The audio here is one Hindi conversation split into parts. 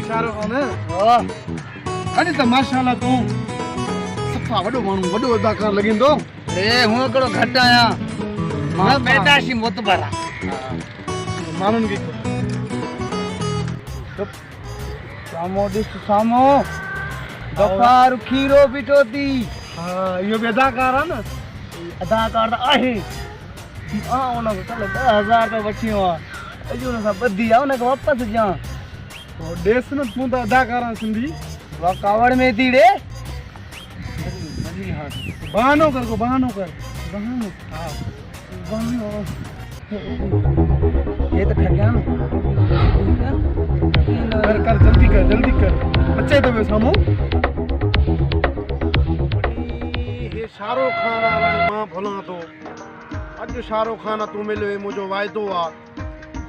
शाहरुख खान वाह अरे तो माशाल्लाह तू सफा वडो मानू वडो अदाकार लगिंदो ए हूं कड़ो घट आया मां पैदाशी मोतबरा मानून की सामो दिस सामो गफार खीरो बिटोती हां यो भी अदाकार है ना अदाकार दा आहे उन को चल 10,000 का वठियो अजू न सब बदी आ उन को वापस जा और देश न तू तो अदाकार है सिंधी वा कावड़ में तीड़े बहानो कर को बहानो कर बहानो हां बहानो ये तो ठग गया कर कर जल्दी कर बच्चे तो वे सामो ये शाहरुख खान आला मां भला तो अज शाहरुख खान तू मिलो मुझो वायदो आ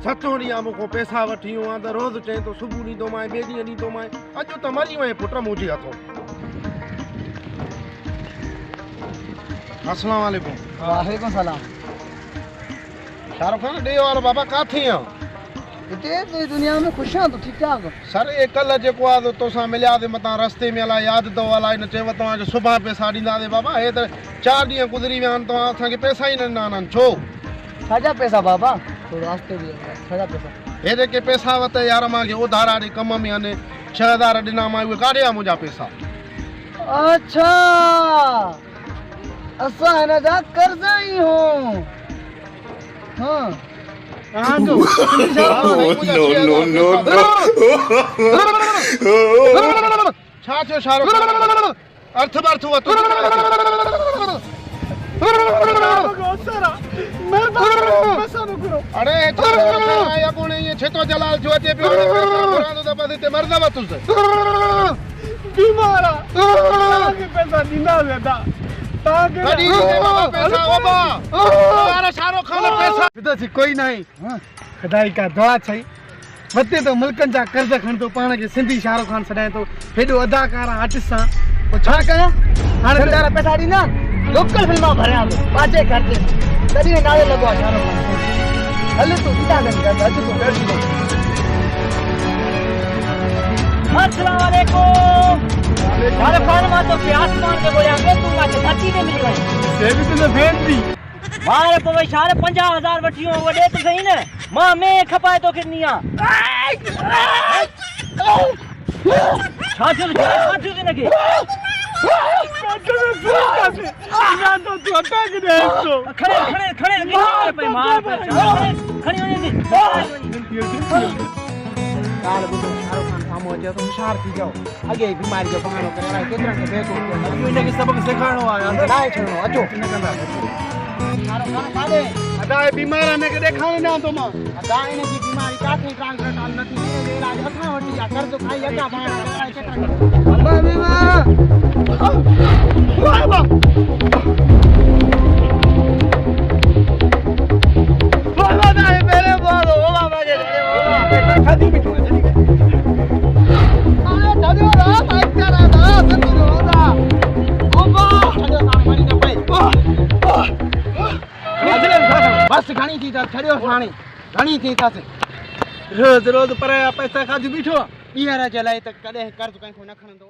सचो ॾींहुं मूंखां पैसा वठी वियो आहे त रोज़ चए थो सुबुह ॾींदो माए ॿिए ॾींहुं ॾींदो माए अॼु त मरी वए पुट मुंहिंजे हथों अस्सलाम वालेकुम वालेकुम सलाम शाहरुख खान ॾे वारो बाबा काथे आ इते दुनिया में खुश है तो ठीक ठाक सर ए कल जेको आ तो तोसां मिलिया ते मतां रस्ते में अला यादि तो अला इन चयो तव्हां जो सुभाणे पैसा ॾींदासीं बाबा हे त 4 ॾींहं गुज़री विया आहिनि तव्हां असांखे पैसा ई न ॾिना आहिनि छो साजा पैसा बाबा तो रास्ते भी साजा पैसा हे जेके पैसा वरिता यार मांखे उधार वारे कम में आहिनि 6,000 ॾिना मां उहे काॾे आ मुंहिंजा पैसा अच्छा असा है जा कर्जा ही हो हां कहां जो नो छा थियो शाहरुख खान अर्थ बर्थ हुआ तो अरे या कोण ये छेतो जलाल जो अचे पियो पुरानो त बस ते मरदव तुस बीमारा के पैसा दिना वेदा ताके कडी पैसा ओबा यार शाहरुख खान पैसा तो कोई नहीं हां खुदाई का दुआ छई वते तो मुल्कन जा कर्ज खण तो पाण के सिंधी शाहरुख खान सदाए तो हेडो अदाकार आर्टिस्ट सा ओ छा कया हाने बेचारा पैसा दीना लोकल फिल्मा भरया तो पाचे खर्चे तदी ने नाले लगवा शाहरुख खान हले तो किता कर अज तो बैठ गयो अस्सलाम वालेकुम शाहरुख खान मा तो आसमान के बोले आगे तू मा धरती में मिल गई से भी तुने भेज दी मारे पवे शारे 50,000 वठियो वडे तो सही न मां में खपाए तो किनिया छाछो ने के खड़े पे मार पे खड़ी होने दी काल बुतो शाहरुख खान सामो अचे तो होशियार थी जाओ आगे बीमारी जो बहानो करे रहा केतरा के भेको अभी इने के सबक सिखाणो आ यार ना छणो अचो न कंदा शाहरुख खान कादे अदा बीमार ने के देखावे ना तो मां अदा इने जी बीमारी काथे ट्रांसफर काल नथी ए इलाज असा वठी आ कर तो खाई अदा बहाना करे केतरा अब्बा बीमा बाबा बाबा ना मेरे बोलो ओ बाबा के बाबा खादी बिठो अरे दादो रा माइकरा दा सती रोदा ओबा अरे ना मरी ना भाई बस घणी थी छड़ियो साणी घणी थी तासे रोज रोज पर पैसा खादी बिठो ईहरा चलाए त कदे कर्ज कहीं को न खणंदो